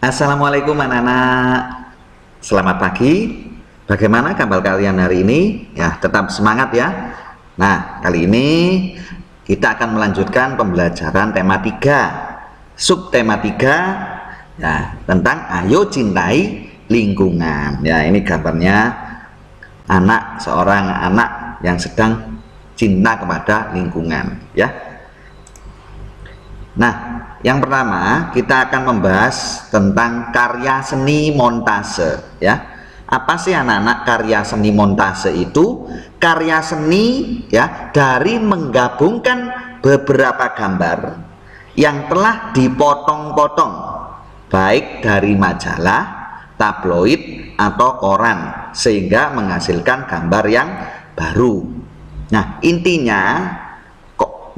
Assalamualaikum anak-anak. Selamat pagi. Bagaimana kabar kalian hari ini? Ya, tetap semangat ya. Nah, kali ini kita akan melanjutkan pembelajaran tema 3, subtema 3 ya, tentang ayo cintai lingkungan. Ya, ini gambarnya seorang anak yang sedang cinta kepada lingkungan ya. Nah, yang pertama kita akan membahas tentang karya seni montase ya. Apa sih anak-anak karya seni montase itu? Karya seni ya dari menggabungkan beberapa gambar yang telah dipotong-potong baik dari majalah, tabloid atau koran sehingga menghasilkan gambar yang baru. Nah, intinya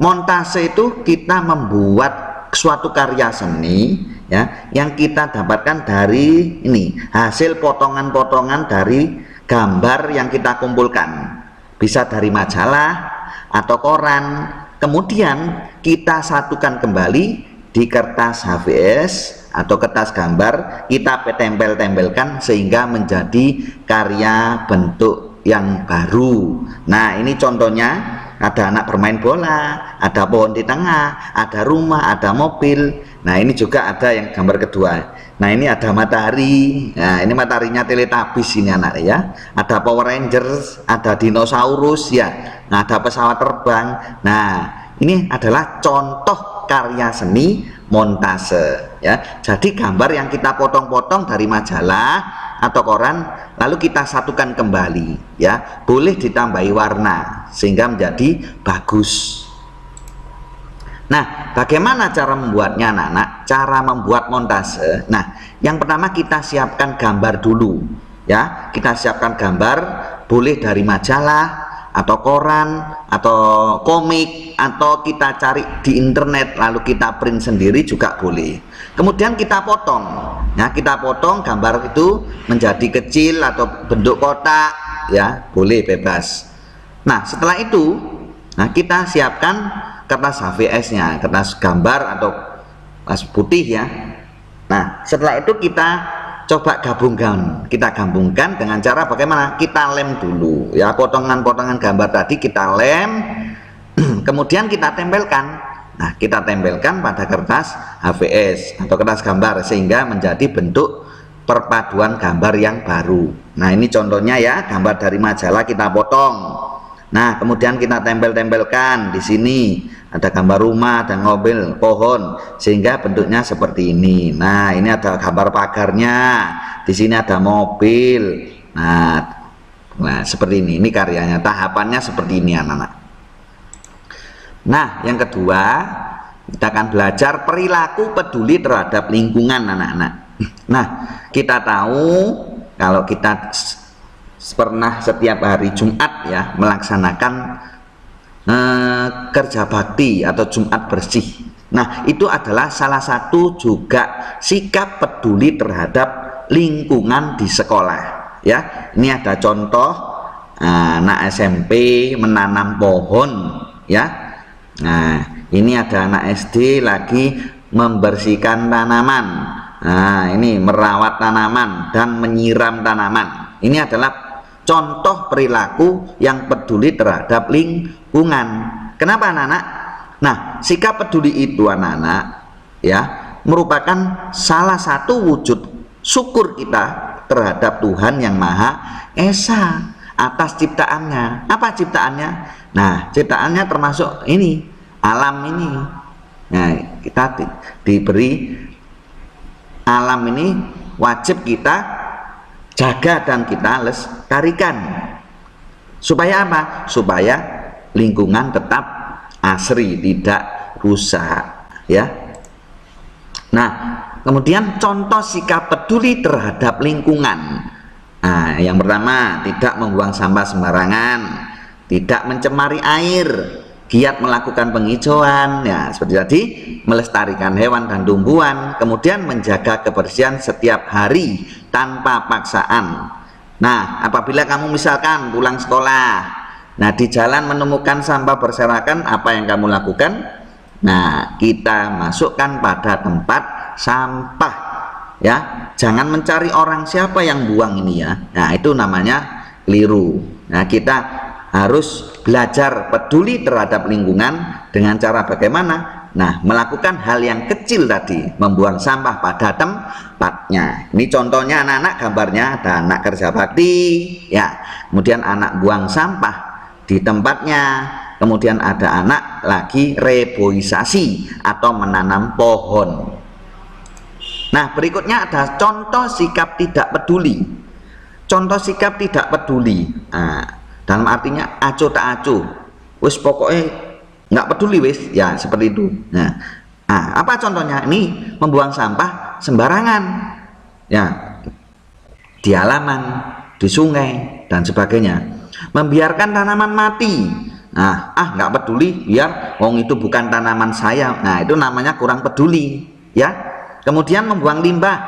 montase itu kita membuat suatu karya seni ya yang kita dapatkan dari ini hasil potongan-potongan dari gambar yang kita kumpulkan, bisa dari majalah atau koran, kemudian kita satukan kembali di kertas HVS atau kertas gambar, kita tempel-tempelkan sehingga menjadi karya bentuk yang baru. Nah, ini contohnya. Ada anak bermain bola, ada pohon di tengah, ada rumah, ada mobil. Nah, ini juga ada yang gambar kedua. Nah, ini ada matahari. Nah, ini mataharinya Teletubbies ini anak ya. Ada Power Rangers, ada dinosaurus ya. Nah, ada pesawat terbang. Nah, ini adalah contoh karya seni montase ya. Jadi gambar yang kita potong-potong dari majalah atau koran lalu kita satukan kembali ya, boleh ditambahi warna sehingga menjadi bagus. Nah, bagaimana cara membuatnya anak-anak? Cara membuat montase. Nah, yang pertama kita siapkan gambar dulu ya. Kita siapkan gambar boleh dari majalah atau koran atau komik atau kita cari di internet lalu kita print sendiri juga boleh. Kemudian kita potong. Nah, kita potong gambar itu menjadi kecil atau bentuk kotak ya, boleh bebas. Nah, setelah itu kita siapkan kertas HVS-nya, kertas gambar atau kertas putih ya. Nah, setelah itu kita coba kita gabungkan dengan cara bagaimana? Kita lem dulu ya, potongan-potongan gambar tadi kita lem kemudian kita tempelkan. Nah, kita tempelkan pada kertas HVS atau kertas gambar sehingga menjadi bentuk perpaduan gambar yang baru. Nah, ini contohnya ya, gambar dari majalah kita potong. Nah, kemudian kita tempel-tempelkan di sini ada gambar rumah dan mobil, pohon sehingga bentuknya seperti ini. Nah, ini ada gambar pagarnya. Di sini ada mobil. Nah, seperti ini. Ini karyanya. Tahapannya seperti ini anak-anak. Nah, yang kedua kita akan belajar perilaku peduli terhadap lingkungan anak-anak. Nah, kita tahu kalau kita pernah setiap hari Jumat ya melaksanakan kerja bakti atau Jumat bersih. Nah, itu adalah salah satu juga sikap peduli terhadap lingkungan di sekolah ya. Ini ada contoh anak SMP menanam pohon ya. Nah, ini ada anak SD lagi membersihkan tanaman. Nah, ini merawat tanaman dan menyiram tanaman. Ini adalah contoh perilaku yang peduli terhadap lingkungan. Kenapa anak-anak? Nah, sikap peduli itu anak-anak ya merupakan salah satu wujud syukur kita terhadap Tuhan yang Maha Esa atas ciptaannya. Apa ciptaannya? Nah, ciptaannya termasuk ini alam ini. Nah, kita diberi alam ini wajib kita jaga dan kita lestarikan. Supaya apa? Supaya lingkungan tetap asri, tidak rusak ya. Nah, kemudian contoh sikap peduli terhadap lingkungan. Nah, yang pertama, tidak membuang sampah sembarangan, tidak mencemari air, giat melakukan penghijauan ya seperti tadi, melestarikan hewan dan tumbuhan, kemudian menjaga kebersihan setiap hari tanpa paksaan. Nah, apabila kamu misalkan pulang sekolah, nah di jalan menemukan sampah berserakan, apa yang kamu lakukan? Nah, kita masukkan pada tempat sampah ya. Jangan mencari orang siapa yang buang ini ya. Nah, itu namanya keliru. Nah, kita harus belajar peduli terhadap lingkungan dengan cara bagaimana? Nah, melakukan hal yang kecil tadi, membuang sampah pada tempatnya. Ini contohnya anak-anak, gambarnya ada anak kerja bakti, ya. Kemudian anak buang sampah di tempatnya. Kemudian ada anak lagi reboisasi atau menanam pohon. Nah, berikutnya ada contoh sikap tidak peduli. Contoh sikap tidak peduli. Nah, dalam artinya acuh tak acuh. Wis pokoknya nggak peduli wis, ya seperti itu. Nah, apa contohnya? Ini membuang sampah sembarangan, ya, di halaman, di sungai dan sebagainya. Membiarkan tanaman mati. Nah, nggak peduli, biar wong itu bukan tanaman saya. Nah, itu namanya kurang peduli, ya. Kemudian membuang limbah.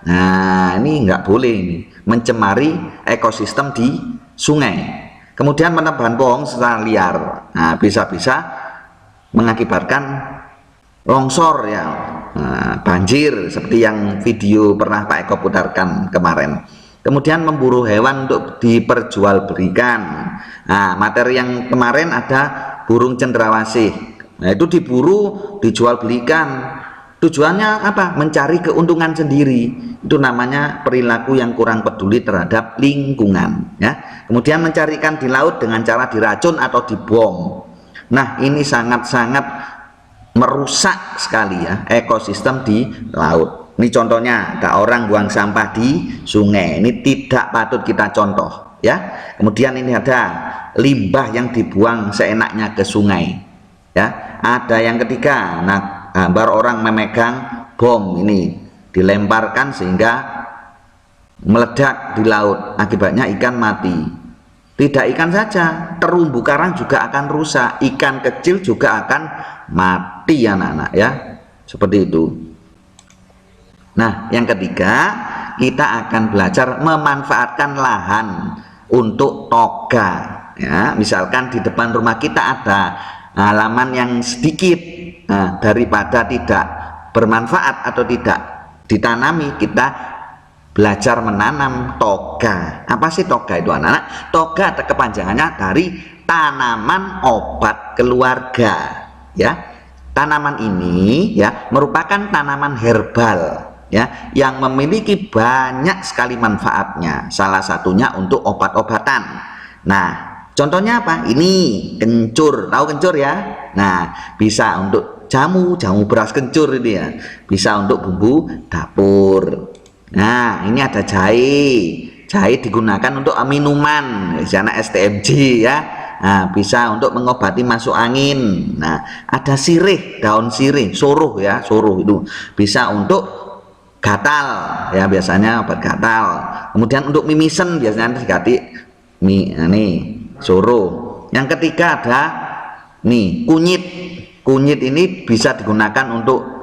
Nah, ini nggak boleh ini, mencemari ekosistem di sungai. Kemudian menebang pohon secara liar. Nah, bisa-bisa mengakibatkan longsor ya, banjir seperti yang video pernah Pak Eko putarkan kemarin. Kemudian memburu hewan untuk diperjualbelikan. Nah, materi yang kemarin ada burung cendrawasih. Nah, itu diburu, dijual belikan. Tujuannya apa? Mencari keuntungan sendiri. Itu namanya perilaku yang kurang peduli terhadap lingkungan, ya. Kemudian mencarikan di laut dengan cara diracun atau dibom. Nah, ini sangat-sangat merusak sekali ya ekosistem di laut. Ini contohnya ada orang buang sampah di sungai. Ini tidak patut kita contoh, ya. Kemudian ini ada limbah yang dibuang seenaknya ke sungai, ya. Ada yang ketiga, nah, gambar orang memegang bom ini dilemparkan sehingga meledak di laut, akibatnya ikan mati. Tidak ikan saja, terumbu karang juga akan rusak, ikan kecil juga akan mati anak-anak ya, seperti itu. Nah, yang ketiga, kita akan belajar memanfaatkan lahan untuk toga ya. Misalkan di depan rumah kita ada halaman yang sedikit, nah, daripada tidak bermanfaat atau tidak ditanami, kita belajar menanam toga. Apa sih toga itu anak-anak? Toga atau kepanjangannya dari tanaman obat keluarga ya. Tanaman ini ya merupakan tanaman herbal ya, yang memiliki banyak sekali manfaatnya. Salah satunya untuk obat-obatan. Nah, contohnya apa? Ini kencur, tahu kencur ya? Nah, bisa untuk jamu beras kencur ini ya, bisa untuk bumbu dapur. Nah, ini ada jahe digunakan untuk minuman, misalnya STMJ ya. Nah, bisa untuk mengobati masuk angin. Nah, ada sirih, daun sirih, suruh ya, suruh itu bisa untuk gatal ya, biasanya obat gatal. Kemudian untuk mimisen biasanya diganti nih suruh. Yang ketiga ada nih kunyit ini bisa digunakan untuk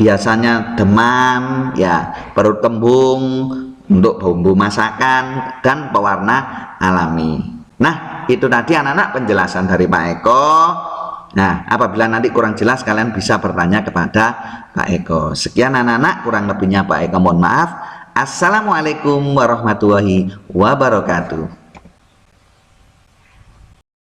biasanya demam ya, perut kembung, untuk bumbu masakan dan pewarna alami. Nah, itu tadi anak-anak penjelasan dari Pak Eko. Nah, apabila nanti kurang jelas kalian bisa bertanya kepada Pak Eko. Sekian anak-anak, kurang lebihnya Pak Eko mohon maaf. Assalamualaikum warahmatullahi wabarakatuh.